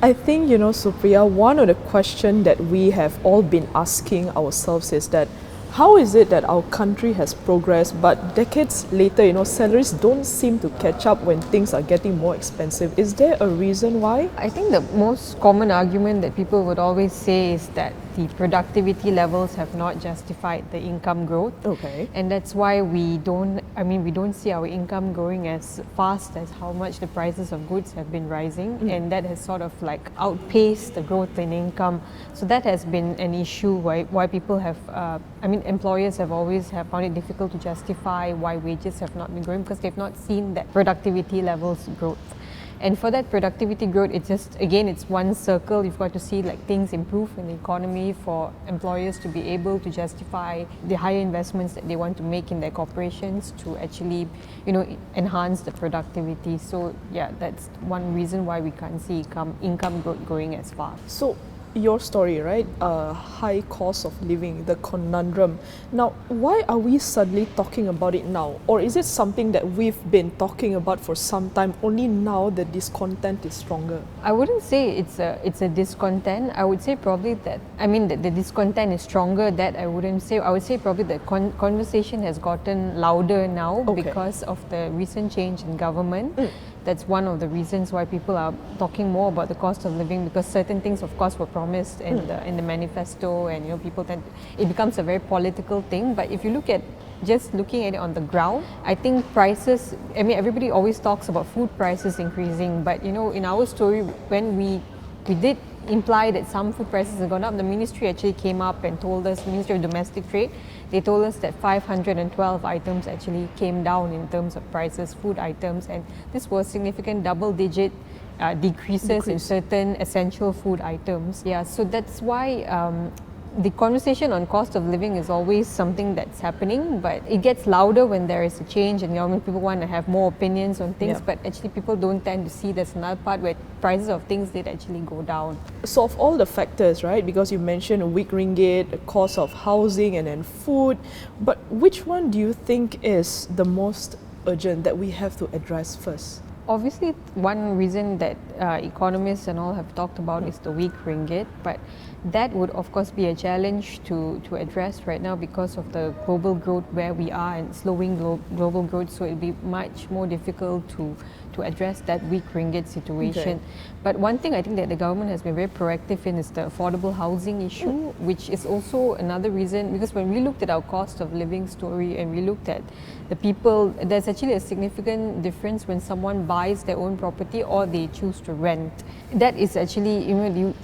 I think, Supriya, one of the questions that we have all been asking ourselves is that how is it that our country has progressed, but decades later, salaries don't seem to catch up when things are getting more expensive? Is there a reason why? I think the most common argument that people would always say is that the productivity levels have not justified the income growth. Okay. And that's why we don't see our income growing as fast as how much the prices of goods have been rising. And that has sort of like outpaced the growth in income. So that has been an issue why people have, employers have always have found it difficult to justify why wages have not been growing because they've not seen that productivity levels growth. And for that productivity growth, it's one circle. You've got to see like things improve in the economy for employers to be able to justify the higher investments that they want to make in their corporations to actually, enhance the productivity. So yeah, that's one reason why we can't see income growth growing as fast. So, your story, right? High cost of living, the conundrum. Now, why are we suddenly talking about it now? Or is it something that we've been talking about for some time, only now the discontent is stronger? I wouldn't say it's a discontent. I would say probably that the discontent is stronger. That I wouldn't say. I would say probably the conversation has gotten louder now because of the recent change in government. That's one of the reasons why people are talking more about the cost of living, because certain things, of course, were promised in the manifesto, and people it becomes a very political thing. But if you looking at it on the ground, I think prices. Everybody always talks about food prices increasing, but in our story, when we did imply that some food prices have gone up, the ministry actually came up and told us, Ministry of Domestic Trade, they told us that 512 items actually came down in terms of prices, food items, and this was significant double-digit decreases in certain essential food items. Yeah, so that's why the conversation on cost of living is always something that's happening, but it gets louder when there is a change in government. People want to have more opinions on things, but actually people don't tend to see there's another part where prices of things did actually go down. So, of all the factors, right, because you mentioned a weak ringgit, the cost of housing, and then food, but which one do you think is the most urgent that we have to address first? Obviously, one reason that economists and all have talked about is the weak ringgit, but that would of course be a challenge to address right now because of the global growth where we are and slowing global growth, so it'll be much more difficult to address that weak ringgit situation. But one thing I think that the government has been very proactive in is the affordable housing issue, which is also another reason, because when we looked at our cost of living story and we looked at the people, there's actually a significant difference when someone buys their own property or they choose to rent. That is actually,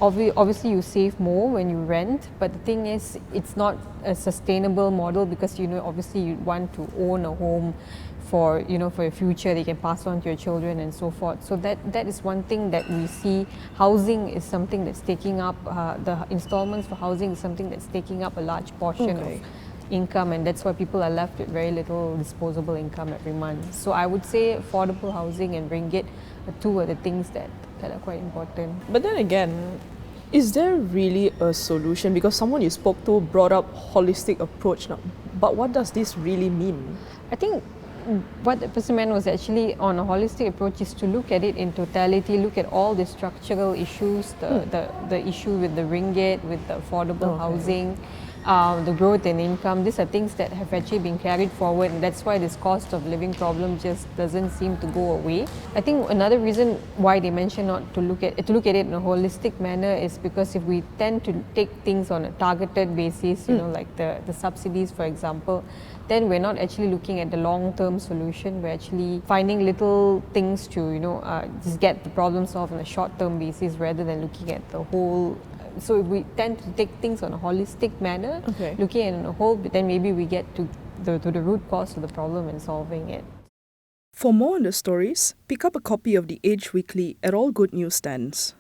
obviously you save more when you rent, but the thing is, it's not a sustainable model because obviously you want to own a home for your future, they can pass on to your children and so forth. So that is one thing that we see. Housing is something that's taking up, the installments for housing is something that's taking up a large portion of income, and that's why people are left with very little disposable income every month. So I would say affordable housing and ringgit are two of the things that are quite important. But then again, is there really a solution? Because someone you spoke to brought up holistic approach now. But what does this really mean? I think what the person meant was actually on a holistic approach is to look at it in totality, look at all the structural issues, the issue with the ringgit, with the affordable housing, the growth in income. These are things that have actually been carried forward, and that's why this cost of living problem just doesn't seem to go away. I think another reason why they mention not to look at it in a holistic manner is because if we tend to take things on a targeted basis, like the subsidies, for example, then we're not actually looking at the long-term solution. We're actually finding little things to just get the problem solved on a short-term basis rather than looking at the whole. So if we tend to take things on a holistic manner, looking at it on a whole, but then maybe we get to the root cause of the problem and solving it. For more on the stories, pick up a copy of The Age Weekly at all good newsstands.